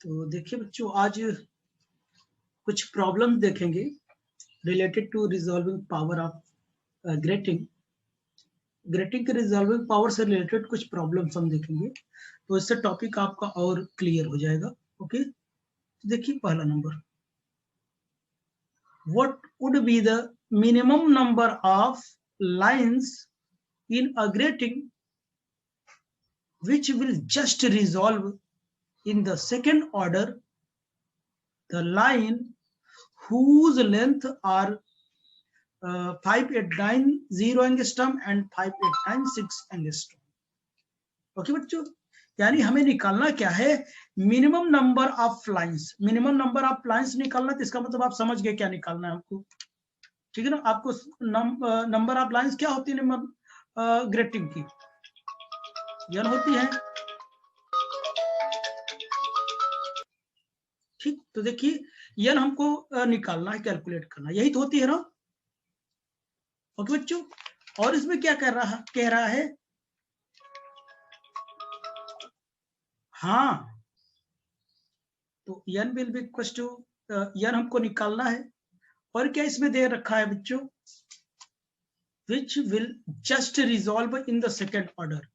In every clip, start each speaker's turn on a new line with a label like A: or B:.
A: तो देखिए बच्चों, आज कुछ प्रॉब्लम्स देखेंगे related to resolving power of grating. Grating के रिजॉल्विंग पावर से रिलेटेड कुछ प्रॉब्लम्स हम देखेंगे, तो इससे टॉपिक आपका और क्लियर हो जाएगा। ओके, देखिए पहला number, what would be the minimum number of lines in a grating which will just resolve in the second order the line whose length are 5890 angstrom and 5896 angstrom। Okay बच्चों, यानी हमें निकालना क्या है, minimum number of lines. Minimum number of lines निकालना, तो इसका मतलब आप समझ गए क्या निकालना है हमको, ठीक है ना। आपको नंबर ऑफ लाइंस क्या होती है ग्रेटिंग की, यह होती है, ठीक। तो देखिए यन हमको निकालना है, कैलकुलेट करना, यही तो होती है ना। ओके बच्चों, और इसमें क्या कह रहा है, हाँ, तो यन विल बी इक्वल टू, यन हमको निकालना है, और क्या इसमें दे रखा है बच्चों, which will just resolve in the second order.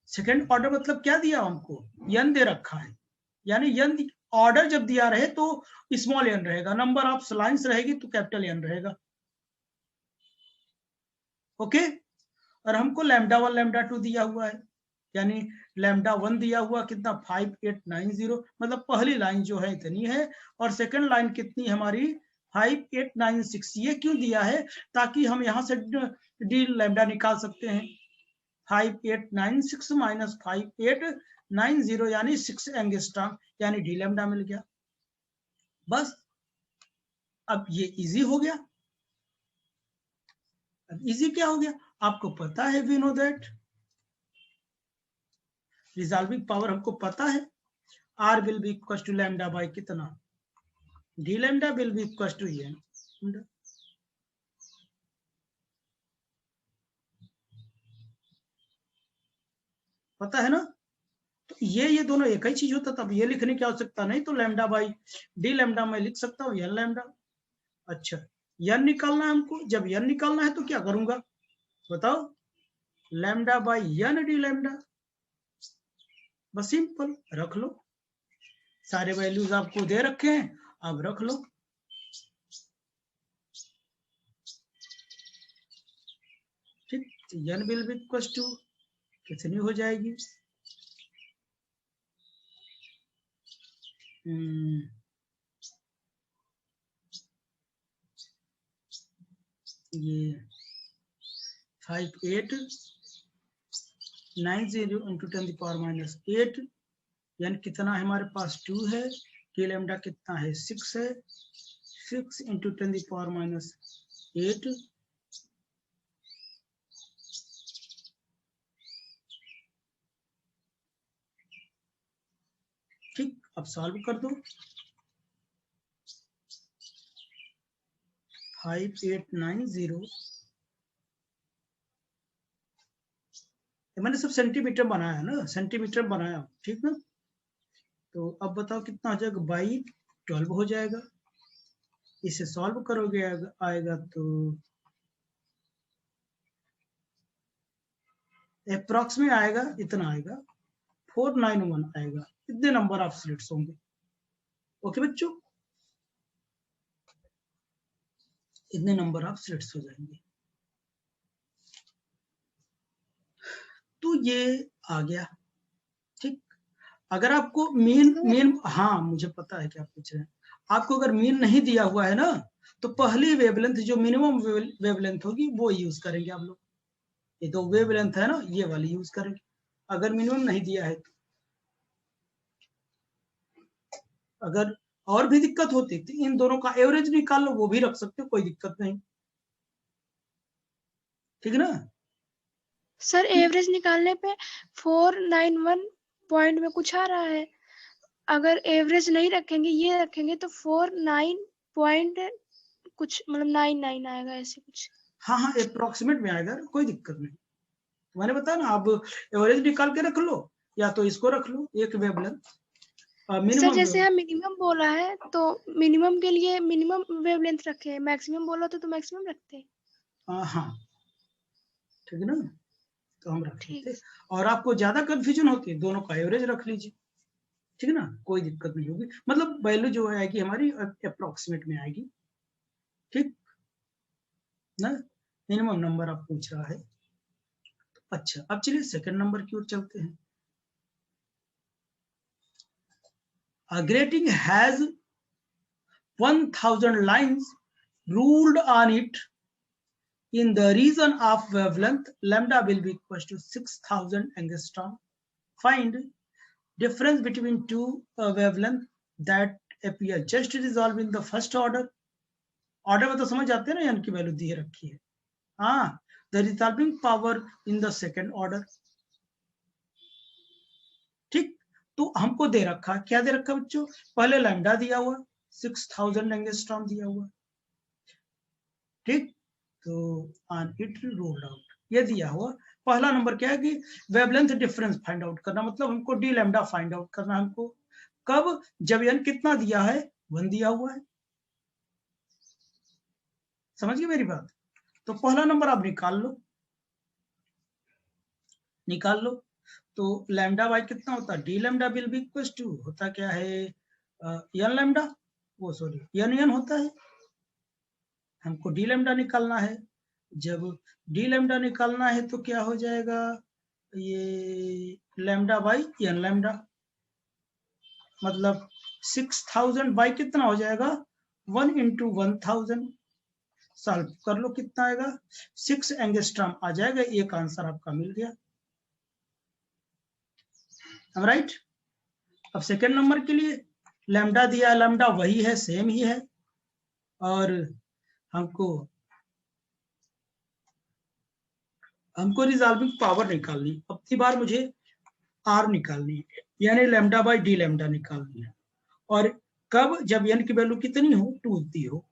A: Second order मतलब क्या दिया हमको, यन दे रखा है, यानी यन ऑर्डर जब दिया रहे तो स्मॉल एन रहेगा, नंबर ऑफ लाइंस रहेगी तो कैपिटल एन रहेगा। ओके, और हमको लैम्डा 1 लैम्डा 2 दिया हुआ है, यानी लैम्डा 1 दिया हुआ कितना 5890, मतलब पहली लाइन जो है इतनी है, और सेकंड लाइन कितनी हमारी 5896। ये क्यों दिया है, ताकि हम यहां से डी लैम्डा निकाल सकते हैं। 5896 माइनस 5890 यानी 6 एंगस्ट्रॉम, यानी डी लैम्डा मिल गया। बस अब ये इजी हो गया। अब इजी क्या हो गया, आपको पता है, we know that resolving power हमको पता है, R will be equal to lambda by कितना, D lambda will be equal to N. पता है ना, तो ये दोनों एक ही चीज होता, तब ये लिखने की आवश्यकता नहीं, तो लैम्डा बाई डी लैम्डा मैं लिख सकता हूँ एन लैम्डा। अच्छा, एन निकालना है हमको, जब एन निकालना है तो क्या करूंगा बताओ, lambda by N D lambda, बस सिंपल रख लो, सारे वैल्यूज आपको दे रखे हैं, अब रख लो। ठीक, N will be equal to कितनी हो जाएगी, ये 5890 इंटू 10⁻⁸, यानी कितना है हमारे पास 2 है, टी लैम्डा कितना है 6 है, 6 इंटू 10⁻⁸। ठीक, अब सॉल्व कर दो, 5890, मैंने सब सेंटीमीटर बनाया ना, सेंटीमीटर बनाया, ठीक ना। तो अब बताओ कितना हो जाएगा, बाई 12 हो जाएगा। इसे सॉल्व करोगे आएगा तो अप्रॉक्स में आएगा, इतना आएगा 491 आएगा। इतने नंबर ऑफ स्लिट्स होंगे। ओके बच्चों, इतने नंबर ऑफ स्लिट्स हो जाएंगे। तो ये आ गया, ठीक। अगर आपको मीन हाँ मुझे पता है कि आप पूछ रहे हैं, आपको अगर मीन नहीं दिया हुआ है ना, तो पहली वेवलेंथ जो मिनिमम वेवलेंथ होगी वो यूज करेंगे आप लोग। ये दो वेवलेंथ है ना, ये वाली यूज करेंगे, अगर मिनिमम नहीं दिया है तो। अगर और भी दिक्कत होती तो इन दोनों का एवरेज निकाल लो, वो भी रख सकते हो, कोई दिक्कत नहीं, ठीक है ना।
B: सर एवरेज निकालने पे 491 पॉइंट में कुछ आ रहा है, अगर एवरेज नहीं रखेंगे, ये रखेंगे तो 49 पॉइंट कुछ, मतलब 99 आएगा ऐसे कुछ।
A: हाँ हाँ, अप्रोक्सीमेट में आएगा, कोई दिक्कत नहीं। मैंने बताया ना, आप एवरेज निकाल के रख लो, या तो इसको रख लो एक वेवलेंथ,
B: सर
A: मिनिमम
B: जैसे हम मिनिमम बोला है तो मिनिमम के लिए मिनिमम वेवलेंथ रखे हैं, मैक्सिमम बोला तो मैक्सिमम रखते हैं।
A: हाँ ठीक है ना, तो हम रख
B: ठीक
A: लेते। और आपको ज्यादा कंफ्यूजन होती है, दोनों का एवरेज रख लीजिए, ठीक है ना, कोई दिक्कत नहीं होगी। मतलब वैल्यू जो आएगी हमारी अप्रोक्सीमेट में आएगी, ठीक ना। मिनिमम नंबर आप पूछ रहा है। अच्छा, अब चलिए सेकंड नंबर की ओर चलते हैं। A grating has 1000 lines ruled on it. In the region of wavelength, lambda will be equal to 6000 angstrom. Find difference between two wavelength that appear just resolved in the first order. Order में तो समझ आते हैं ना, यानी की value दी रखी है। हाँ, the resolving power in the second order. ठीक, तो हमको दे रखा, क्या दे रखा बच्चों, पहले लैम्डा दिया हुआ 6000 एंगस्ट्रॉम दिया हुआ, ठीक। तो ऑन इट रोल्ड आउट, ये दिया हुआ। पहला नंबर क्या है कि वेवलेंथ डिफरेंस फाइंड आउट करना, मतलब हमको डी लैम्डा फाइंड आउट करना है हमको। कब, जब एन कितना दिया है, 1 दिया हुआ है। समझ गए मेरी बात। तो पहला नंबर आप निकाल लो। तो लैम्डा बाई कितना होता है, D lambda will be equal to, होता क्या है, एन लैम्डा, वो सॉरी एन होता है। हमको डी लैम्डा निकालना है। जब डी लैम्डा निकालना है तो क्या हो जाएगा, ये लैम्डा बाई एन लैम्डा, मतलब 6000 बाई कितना हो जाएगा, 1 इंटू 1000। सॉल्व कर लो, कितना आएगा, 6 एंगस्ट्रॉम आ जाएगा। एक आंसर आपका मिल गया, राइट। अब सेकेंड नंबर के लिए लैम्डा दिया, लैम्डा वही है, सेम ही है, और हमको रिजॉल्विंग पावर निकालनी। अब की बार मुझे आर निकालनी है, यानी लैम्डा बाई डी लैम्डा निकालनी है। और कब, जब एन की वैल्यू कितनी हो, 2 दी हो।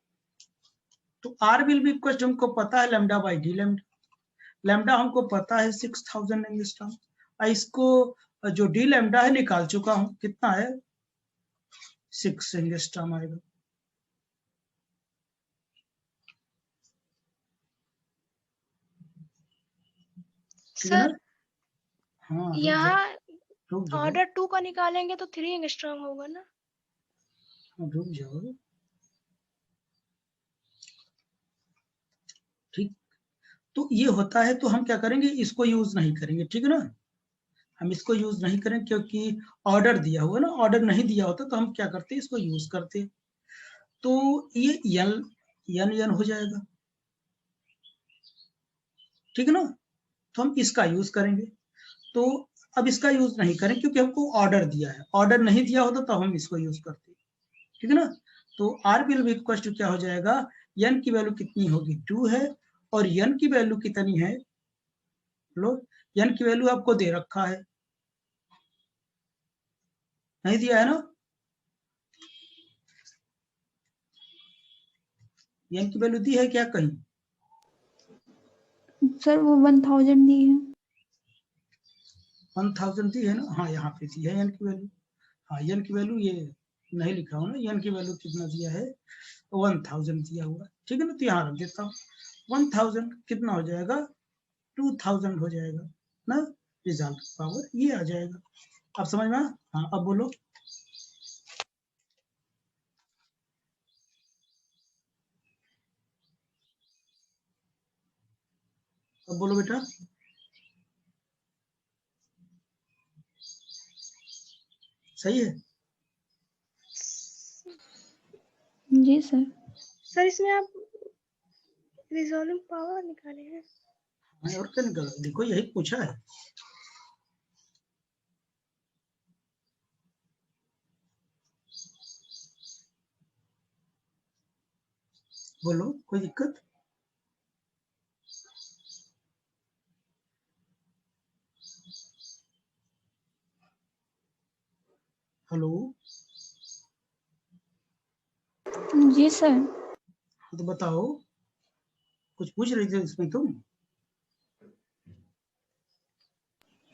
A: तो आर विल बी इक्वल, हमको पता है lambda by D lambda. Lambda हमको पता है 6000 एंगस्ट्रॉम। इसको जो डी लैम्डा है निकाल चुका हूं, कितना है, 6 एंगस्ट्रॉम आएगा। ठीक है ना।
B: सर
A: हाँ
B: यहाँ
A: रुक जाओ,
B: ऑर्डर 2 का निकालेंगे तो 3 एंगस्ट्रॉम होगा ना।
A: रुक जाओ, ठीक। तो ये होता है, तो हम क्या करेंगे, इसको यूज नहीं करेंगे, ठीक है ना। हम इसको यूज नहीं करें क्योंकि ऑर्डर दिया हुआ ना, ऑर्डर नहीं दिया होता तो हम क्या करते, इसको यूज करते। तो ये एन एन हो जाएगा, ठीक है ना। तो हम इसका यूज करेंगे। तो अब इसका यूज नहीं करें क्योंकि हमको ऑर्डर दिया है, ऑर्डर नहीं दिया होता तो हम इसको यूज करते, ठीक है ना। तो R will be equal to क्या हो जाएगा, एन की वैल्यू कितनी होगी, 2 है, और एन की वैल्यू कितनी है, लो, एन की वैल्यू आपको दे रखा है, नहीं दिया है ना, एन की वैल्यू दी है क्या कहीं,
C: सर वो 1000 दी है।
A: 1000 दी है ना, हाँ यहाँ पे दी है एन की वैल्यू। हाँ, एन की वैल्यू ये नहीं लिखा हूँ ना, एन की वैल्यू कितना दिया है, 1000 दिया हुआ, ठीक है ना। तो यहाँ रख देता हूँ, 1000 कितना हो जाएगा, 2000 हो जाएगा ना। रिजल्ट पावर ये आ जाएगा। अब समझ में, हाँ अब बोलो, अब बोलो बेटा, सही है।
C: जी सर।
B: सर इसमें आप रिजॉल्विंग पावर निकाले हैं।
A: हाँ, और क्या निकाला, देखो यही पूछा है। बोलो, कोई दिक्कत, हेलो।
C: जी सर।
A: तो बताओ, कुछ पूछ रही थी इसमें तुम,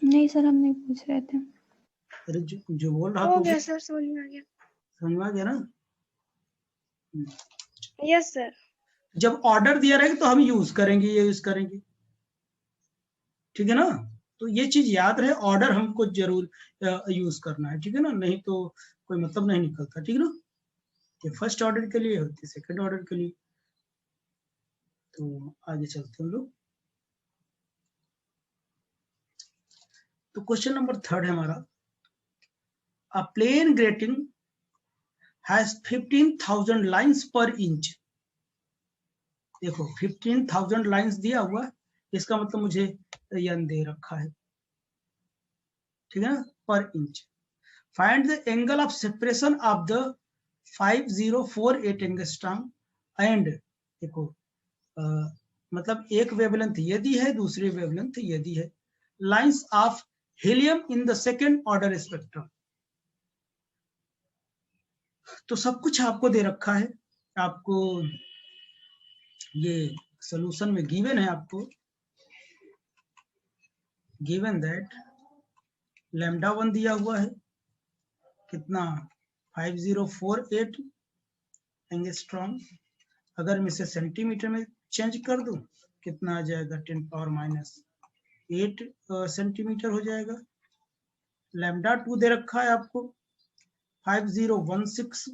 C: नहीं सर, हम नहीं पूछ रहे थे।
A: अरे जो बोल रहा
B: हो
A: तो
B: गया सर, समझ में आ गया।
A: समझ में आ गया ना।
B: Yes sir.
A: जब ऑर्डर दिया रहेगा तो हम यूज करेंगे, ये यूज करेंगे, ठीक है ना। तो ये चीज याद रहे, ऑर्डर हमको जरूर यूज करना है, ठीक है ना, नहीं तो कोई मतलब नहीं निकलता, ठीक है ना। ये फर्स्ट ऑर्डर के लिए होती है, सेकंड ऑर्डर के लिए। तो आगे चलते हैं लोग। तो क्वेश्चन नंबर 3 है हमारा, अ प्लेन ग्रेटिंग हैज 15,000 लाइन्स पर इंच। देखो 15,000 लाइन्स दिया हुआ, इसका मतलब मुझे यन दे रखा है, ठीक है ना, पर inch. Find the angle of separation of the 5048 angstrom and, देखो मतलब एक वेवलेंथ ये दी है, दूसरी वेवलेंथ ये दी है, lines of helium in the second order spectrum. तो सब कुछ आपको दे रखा है, आपको ये सोल्यूशन में गिवन है, आपको गिवन दैट लैम्डा 1 दिया हुआ है कितना 5048 एंगस्ट्रॉम। अगर मैं इसे सेंटीमीटर में चेंज कर दूं कितना आ जाएगा 10⁻⁸ सेंटीमीटर हो जाएगा। लैम्डा 2 दे रखा है आपको 5016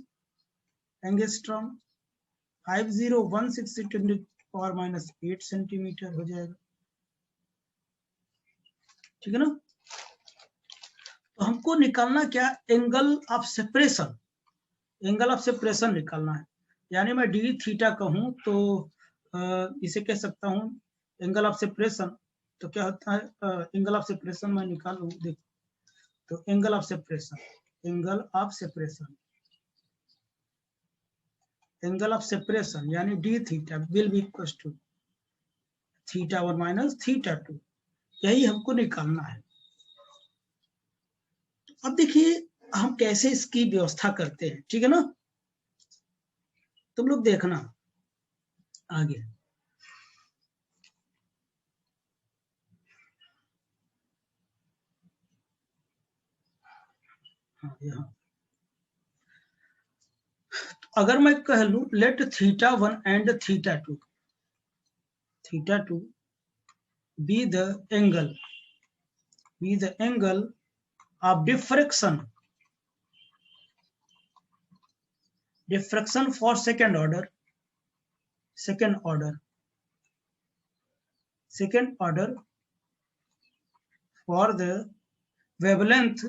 A: एंगस्ट्रॉम, 5016 10⁻⁸ सेंटीमीटर हो जाएगा, ठीक है ना। तो हमको निकालना क्या, angle of separation, angle of separation निकालना है। यानी मैं डी थीटा कहूं तो इसे कह सकता हूं एंगल ऑफ सेपरेशन। तो क्या होता है एंगल ऑफ सेपरेशन मैं निकालूं, देखो तो angle of separation, angle of separation, angle of separation यानी D theta will be equal to θ1 minus θ2, यही हमको निकालना है। अब देखिए हम कैसे इसकी व्यवस्था करते हैं, ठीक है ना। तुम लोग देखना आगे। हाँ यहाँ अगर मैं कह लूं late θ1 and θ2 be the angle of diffraction for second order for the wavelength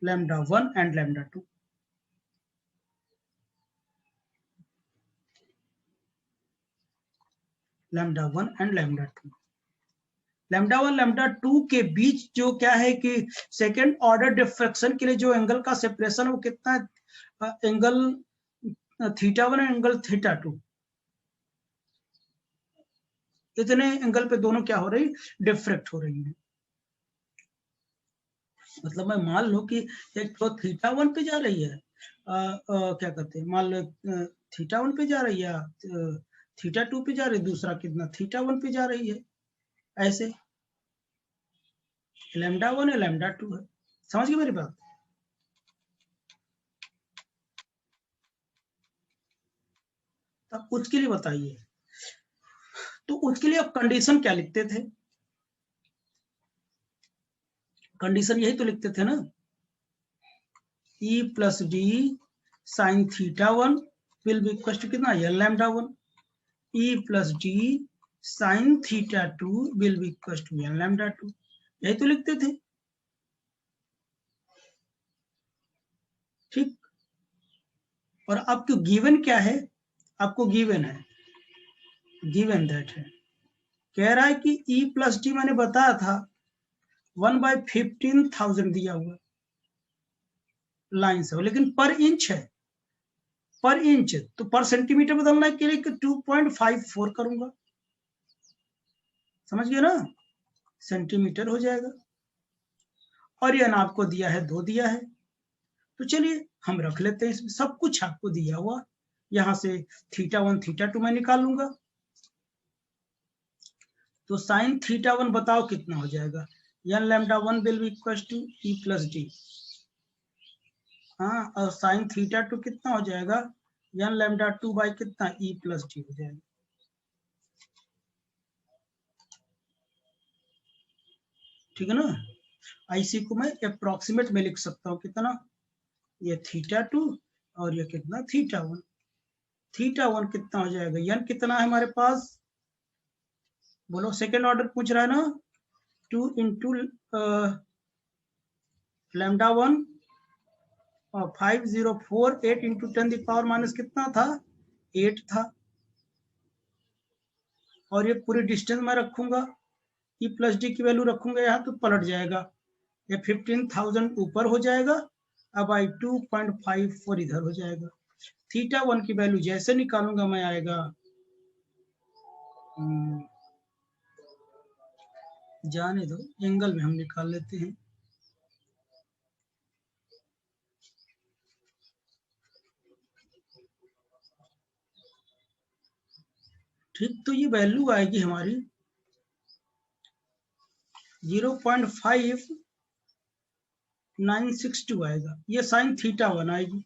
A: lambda 1 and lambda 2. Lambda 1 and lambda 2, lambda 1 lambda 2 के बीच जो क्या है कि सेकेंड ऑर्डर डिफ्रैक्शन के लिए जो एंगल का सेपरेशन वो कितना है, एंगल θ1 एंगल θ2, इतने एंगल पे दोनों क्या हो रही, डिफ्रैक्ट हो रही है। मतलब मैं मान लो कि एक तो θ1 पे जा रही है, क्या कहते हैं, मान लो θ1 पे जा रही है, θ2 पे जा रही है, दूसरा कितना θ1 पे जा रही है, ऐसे लैम्डा 1 है लैम्डा 2 है। समझ गए मेरी बात। तब उसके लिए बताइए, तो उसके लिए आप कंडीशन क्या लिखते थे, कंडीशन यही तो लिखते थे ना, E plus D sine θ1 will be equal to कितना L lambda 1, E plus D sine θ2 will be equal to L lambda 2, यही तो लिखते थे, ठीक। और आपको गिवन क्या है, आपको गिवन है, गिवन दैट है, कह रहा है कि E प्लस डी मैंने बताया था 1/15,000 दिया हुआ लाइन से, लेकिन पर इंच है, पर इंच, तो पर सेंटीमीटर बदलने के लिए 2.54 करूंगा, समझ गए ना, सेंटीमीटर हो जाएगा। और यह आपको दिया है 2 दिया है, तो चलिए हम रख लेते हैं, इसमें सब कुछ आपको दिया हुआ, यहां से θ1 θ2 मैं निकाल लूंगा। तो साइन θ1 बताओ कितना हो जाएगा, n lambda 1 will be equals to e plus d। हाँ, और साइन थीटा 2 कितना हो जाएगा, n lambda 2 बाई कितना, e plus d हो जाएगा। ठीक है ना। IC को मैं अप्रोक्सीमेट में लिख सकता हूँ कितना, ये थीटा 2 और ये कितना थीटा 1। थीटा 1 कितना हो जाएगा, n कितना है हमारे पास, बोलो सेकेंड ऑर्डर पूछ रहा है ना, 2 इंटू लैम्डा 1 और 5048 इंटू 10 पावर माइनस कितना था, 8 था। और ये पूरी डिस्टेंस में रखूंगा, ई प्लस डी की वैल्यू रखूंगा यहाँ तो पलट जाएगा, ये 15,000 ऊपर हो जाएगा। अब आई 2.54 इधर हो जाएगा। थीटा 1 की वैल्यू जैसे निकालूंगा मैं आएगा, जाने दो, एंगल में हम निकाल लेते हैं। ठीक, तो ये वैल्यू आएगी हमारी 0.5962 आएगा, ये साइन थीटा 1 आएगी।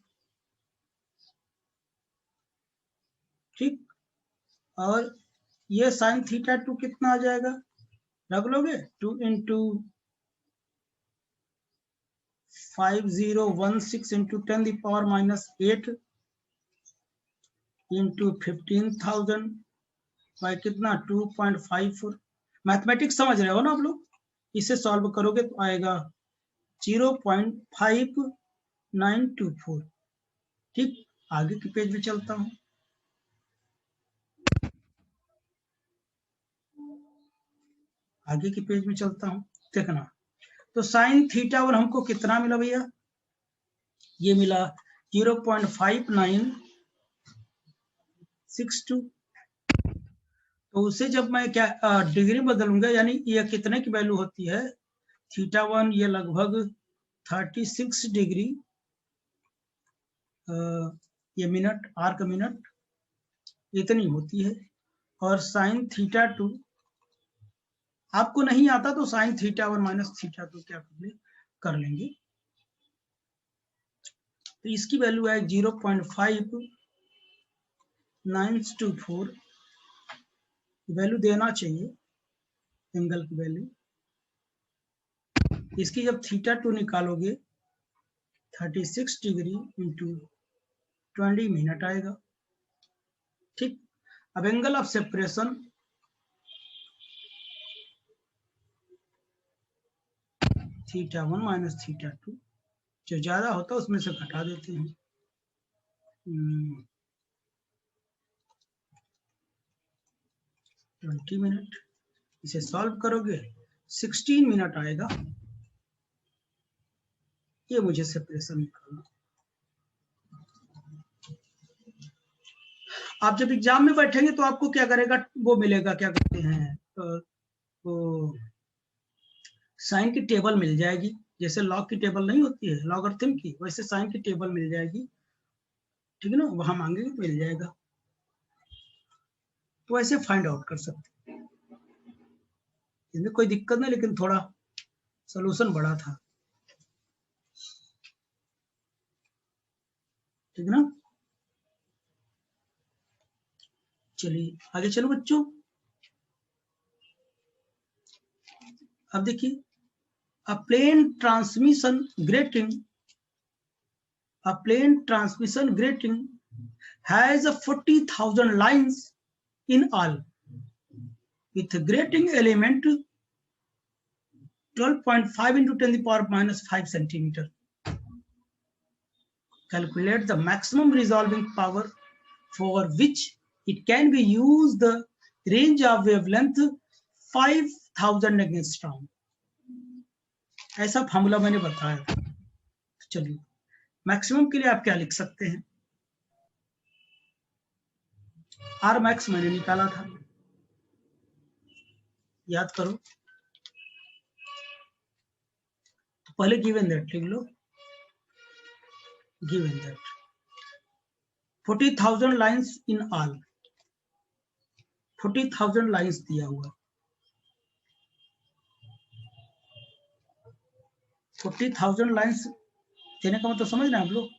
A: ठीक, और ये साइन थीटा 2 कितना आ जाएगा, रख लोगे, 2 into 5016 into 10 power minus 8 into 15,000 by कितना 2.54। मैथमेटिक्स समझ रहे हो ना आप लोग, इसे सॉल्व करोगे तो आएगा 0.5924। ठीक, आगे के पेज में चलता हूं। आगे के पेज में चलता हूं, देखना। तो साइन थीटा 1 हमको कितना मिला भैया, ये मिला 0.5962। तो उसे जब मैं क्या डिग्री बदलूंगा, यानी ये कितने की वैल्यू होती है, थीटा 1 ये लगभग 36 डिग्री, ये मिनट, आर्क मिनट इतनी होती है। और साइन थीटा 2 आपको नहीं आता तो साइन थीटा 1 माइनस थीटा 2 क्या कर लेंगे। तो इसकी वैल्यू है 0.5924, वैल्यू देना चाहिए एंगल की वैल्यू। इसकी जब थीटा 2 निकालोगे 36 डिग्री इंटू 20 मिनट आएगा। ठीक, अब angle of separation theta 1 minus theta 2, जो ज्यादा होता है उसमें से घटा देते हैं। 20 मिनट, इसे सॉल्व करोगे 16 मिनट आएगा। ये मुझे सेपरेशन निकालना। आप जब एग्जाम में बैठेंगे तो आपको क्या करेगा, वो मिलेगा, क्या कहते हैं, वो साइन की टेबल मिल जाएगी, जैसे लॉग की टेबल नहीं होती है लॉगरिथम की, वैसे साइन की टेबल मिल जाएगी। ठीक है ना, वहां मांगेंगे तो मिल जाएगा, तो ऐसे फाइंड आउट कर सकते हैं, इसमें कोई दिक्कत नहीं, लेकिन थोड़ा सोल्यूशन बड़ा था। ठीक है ना, चलिए आगे चलो बच्चों। अब देखिए, a plane transmission grating has a 40,000 lines in all, with a grating element 12.5 into 10 to the power minus 5 centimeter. Calculate the maximum resolving power for which it can be used the range of wavelength 5,000 angstrom. ऐसा formula मैंने बताया था। चलिए, maximum के लिए आप क्या लिख सकते हैं, आर मैक्स मैंने निकाला था, याद करो। तो पहले गिवन दैट लिख लो, given that 40,000 lines in all, 40,000 lines दिया हुआ। 40,000 लाइन्स देने का मतलब समझ रहे हैं आप लोग?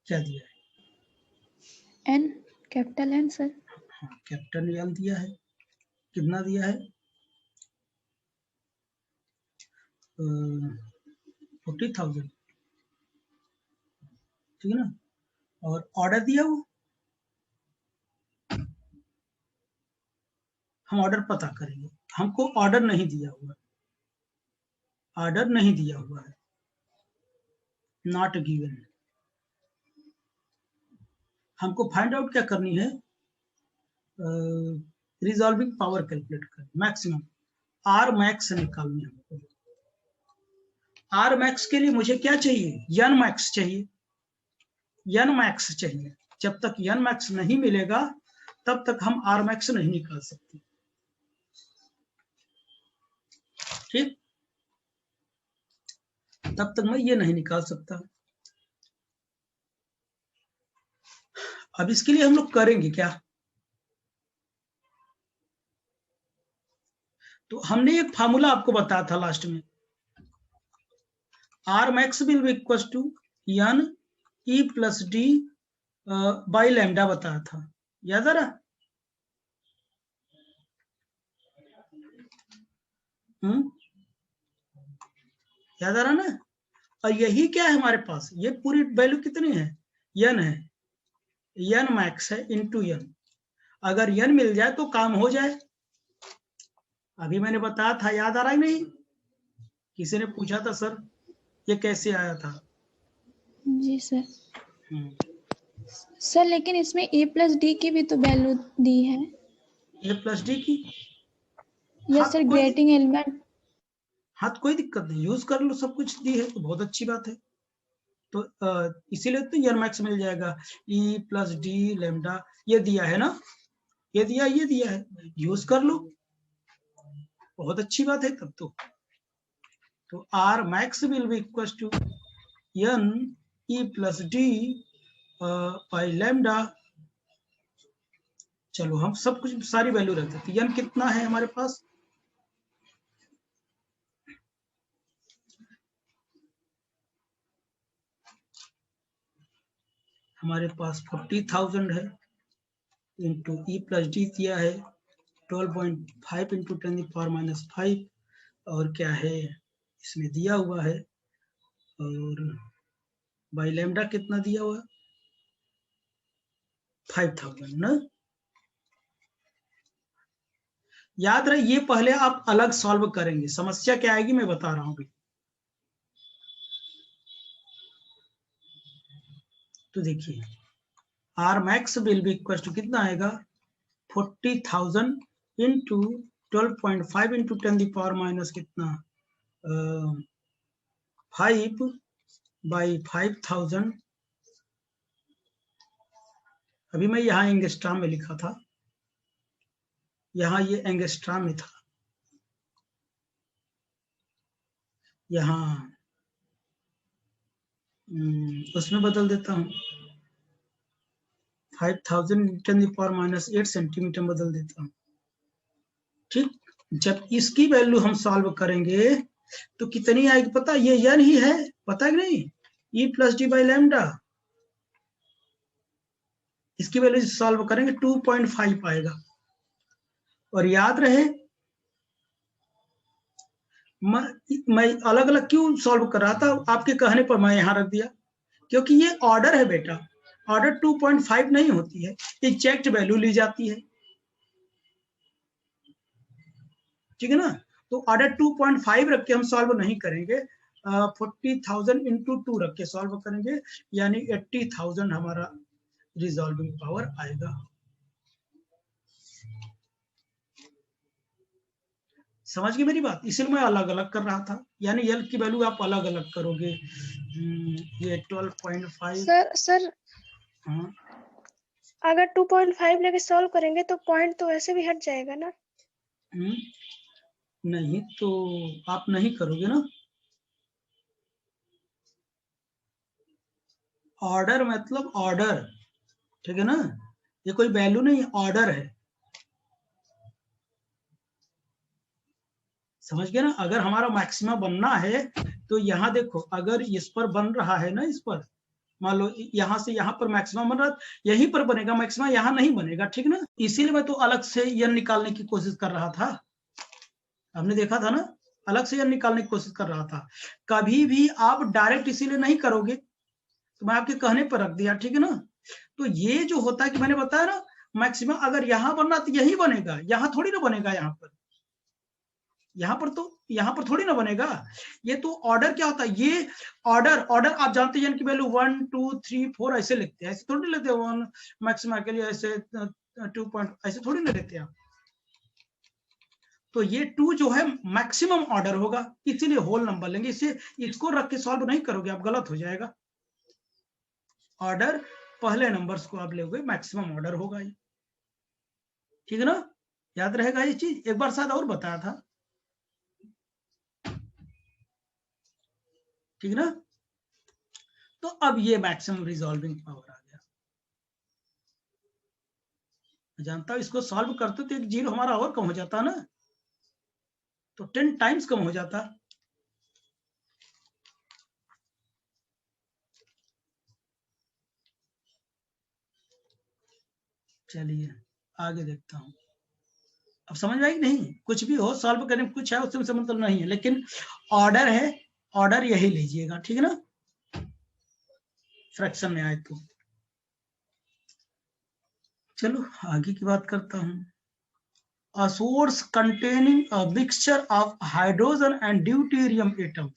A: क्या दिया है?
C: N, capital N sir.
A: हाँ, कैपिटल एन दिया है। कितना दिया है? 40,000, ठीक है ना? और ऑर्डर दिया हुआ, हम ऑर्डर पता करेंगे। हमको ऑर्डर नहीं दिया हुआ, ऑर्डर नहीं दिया हुआ है, नॉट गिवन। हमको फाइंड आउट क्या करनी है? रिजॉल्विंग पावर कैलकुलेट कर, मैक्सिमम आर मैक्स निकालनी है हमको। आर मैक्स के लिए मुझे क्या चाहिए? एन मैक्स चाहिए, एन मैक्स चाहिए। जब तक एन मैक्स नहीं मिलेगा तब तक हम आर मैक्स नहीं निकाल सकते, ठीक? तब तक मैं ये नहीं निकाल सकता। अब इसके लिए हम लोग करेंगे क्या? तो हमने एक फार्मूला आपको बताया था लास्ट में, R max will be equal to N E plus D by lambda बताया था, याद आ रहा? याद आ रहा ना? और यही क्या है हमारे पास, ये पूरी वैल्यू कितनी है? एन है, एन मैक्स है इंटू एन। अगर एन मिल जाए तो काम हो जाए। अभी मैंने बताया था, याद आ रहा है नहीं? किसी ने पूछा था सर ये कैसे आया था?
C: जी सर। सर लेकिन इसमें ए प्लस डी की भी तो वैल्यू दी है।
A: ए प्लस डी की?
C: Yes sir, grating element.
A: हाँ, तो कोई दिक्कत नहीं, यूज कर लो, सब कुछ दी है तो बहुत अच्छी बात है। तो इसीलिए तो एन मैक्स मिल जाएगा। ई प्लस डी लैम्डा ये दिया है ना, ये दिया है, यूज कर लो, बहुत अच्छी बात है तब तो R max will be equal to N E plus D by lambda. चलो हम सब कुछ सारी वैल्यू रख देते। एन कितना है हमारे पास? हमारे पास 40,000 है, इंटू ई प्लस डी दिया है 12.5 इंटू 10⁻⁵, और क्या है इसमें दिया हुआ है, और बाई लैम्डा कितना दिया हुआ? 5,000 ना। याद रहे, ये पहले आप अलग सॉल्व करेंगे, समस्या क्या आएगी मैं बता रहा हूं अभी। तो देखिए, R max will be equal to कितना आएगा? 40,000 इंटू 12.5 इंटू 10⁻⁻ कितना 5 बाई 5,000। अभी मैं यहाँ एंगस्ट्राम में लिखा था, यहाँ ये एंगस्ट्राम में था, यहाँ उसमें बदल देता हूँ, 5,000 10⁻⁸ सेंटीमीटर बदल देता हूँ, ठीक? जब इसकी वैल्यू हम सॉल्व करेंगे तो कितनी आएगी पता? ये एन ही है, पता है नहीं? ई प्लस डी बाई लैम्डा, इसकी वैल्यू सॉल्व करेंगे 2.5 आएगा। और याद रहे, मैं अलग अलग क्यों सॉल्व कर रहा था? आपके कहने पर मैं यहां रख दिया, क्योंकि ये ऑर्डर है बेटा, ऑर्डर 2.5 नहीं होती है, एग्जैक्ट वैल्यू ली जाती है, ठीक है ना? तो ऑर्डर 2.5 रख के हम सॉल्व नहीं करेंगे, 40,000 इंटू 2 रख के सॉल्व करेंगे, यानी 80,000 हमारा रिजॉल्विंग पावर आएगा। समझ गए मेरी बात? इसलिए मैं अलग अलग कर रहा था, यानी एल की वैल्यू आप अलग अलग करोगे। ये 12.5
B: सर
A: हाँ,
B: अगर 2.5 लेके सॉल्व करेंगे तो पॉइंट तो ऐसे भी हट जाएगा ना?
A: नहीं तो आप नहीं करोगे ना। ऑर्डर मतलब ऑर्डर, ठीक है ना? ये कोई वैल्यू नहीं, ऑर्डर है। समझ गए ना। अगर हमारा मैक्सिमा बनना है तो यहाँ देखो, अगर इस पर बन रहा है ना, इस पर मान लो यहाँ से यहाँ पर मैक्सिमम बन रहा है, यहीं पर बनेगा मैक्सिमम, यहाँ नहीं बनेगा, ठीक ना। इसीलिए मैं तो अलग से n निकालने की कोशिश कर रहा था, आपने देखा था ना, अलग से n निकालने की कोशिश कर रहा था। कभी भी आप डायरेक्ट इसीलिए नहीं करोगे, तो मैं आपके कहने पर रख दिया, ठीक है ना। तो ये जो होता है कि मैंने बताया ना, मैक्सिमम अगर यहाँ बनना तो यही बनेगा, यहाँ थोड़ी ना बनेगा, यहाँ पर थोड़ी ना बनेगा। ये तो ऑर्डर क्या होता है, ये ऑर्डर आप जानते हैं कि वैल्यू 1 2 3 4 ऐसे लिखते हैं, ऐसे थोड़ी लिखते हैं। 1 मैक्सिमा के लिए ऐसे 2 पॉइंट ऐसे थोड़ी ना लिखते हैं। तो ये 2 जो है मैक्सिमम ऑर्डर होगा, इसीलिए होल नंबर लेंगे। इसे इसको रख के सॉल्व नहीं करोगे आप, गलत हो जाएगा। ऑर्डर पहले नंबर्स को आप लोगे, मैक्सिमम ऑर्डर होगा ये, ठीक है ना। याद रहेगा ये चीज, एक बार शायद और बताया था, ठीक ना। तो अब ये मैक्सिमम रिजॉल्विंग पावर आ गया। मैं जानता हूं इसको सॉल्व करते तो एक जीरो हमारा और कम हो जाता ना, तो 10 टाइम्स कम हो जाता। चलिए आगे देखता हूं। अब समझ में आई नहीं, कुछ भी हो सॉल्व करने में कुछ है उससे मतलब नहीं है, लेकिन ऑर्डर है, ऑर्डर यही लीजिएगा, ठीक है ना। फ्रैक्शन में आए तो चलो आगे की बात करता हूं। A source containing a mixture of hydrogen and deuterium atom,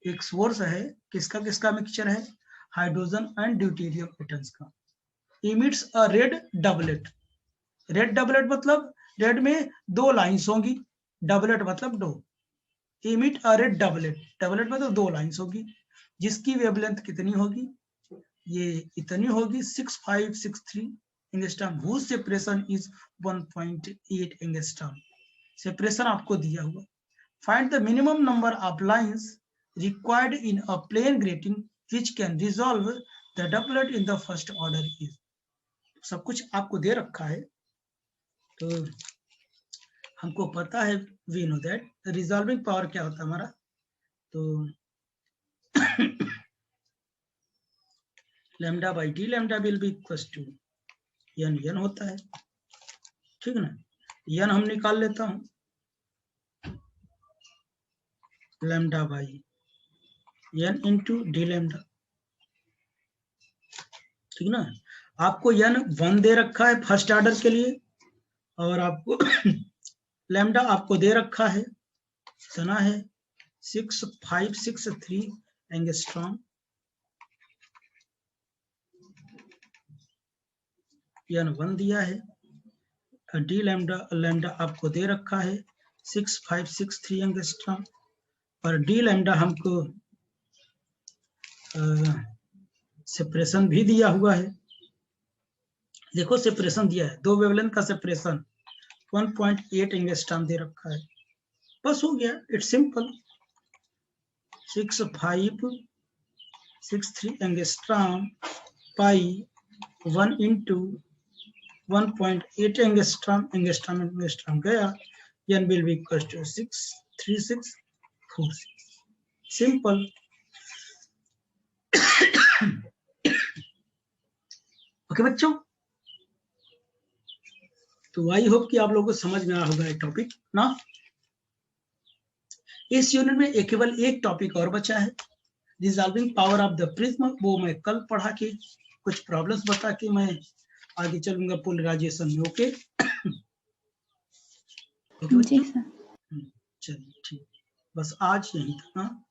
A: एक सोर्स है, किसका किसका मिक्सचर है, हाइड्रोजन एंड ड्यूटेरियम एटम्स का। इमिट्स अ रेड डबलेट, रेड डबलेट मतलब रेड में 2 लाइंस होंगी, डबलेट मतलब 2। इमिट अ रेड डबलेट, डबलेट मतलब 2 लाइंस होगी, जिसकी वेवलेंथ कितनी होगी, ये इतनी होगी 6563 angstrom, whose separation is 1.8 angstrom. Separation आपको दिया हुआ। Find the minimum number of lines required in a plane grating which can resolve the doublet in the first order is। सब कुछ आपको दे रखा है, तो हमको पता है, we know that resolving power क्या होता है हमारा, तो lambda by D lambda will be equals to n होता है, ठीक ना। n हम निकाल लेता हूं, lambda by n into D lambda, ठीक ना। आपको n 1 दे रखा है फर्स्ट ऑर्डर के लिए, और आपको लैम्डा आपको दे रखा है, इतना है 6563 एंगस्ट्रॉम, n 1 दिया है, डी लैम्डा लैम्डा आपको दे रखा है 6563 एंगस्ट्रॉम, और डी लैम्डा हमको सेपरेशन भी दिया हुआ है। देखो सेपरेशन दिया है, 2 वेवलेंथ का सेपरेशन 1.8 एंगस्ट्रॉम दे रखा है, बस हो गया, it's simple. 6563 angstrom pi 1 into 1.8 angstrom, angstrom गया, n will be equal to 63646, simple. Okay बच्चों, तो आई होप कि आप लोगों को समझ में आया होगा ये टॉपिक ना। इस यूनिट में केवल एक टॉपिक और बचा है, resolving power of the prism, वो मैं कल पढ़ा के कुछ प्रॉब्लम्स बता के मैं आगे चलूंगा पोलराइजेशन में। ओके ओके बच्चों, चलिए ठीक, बस आज यही था ना।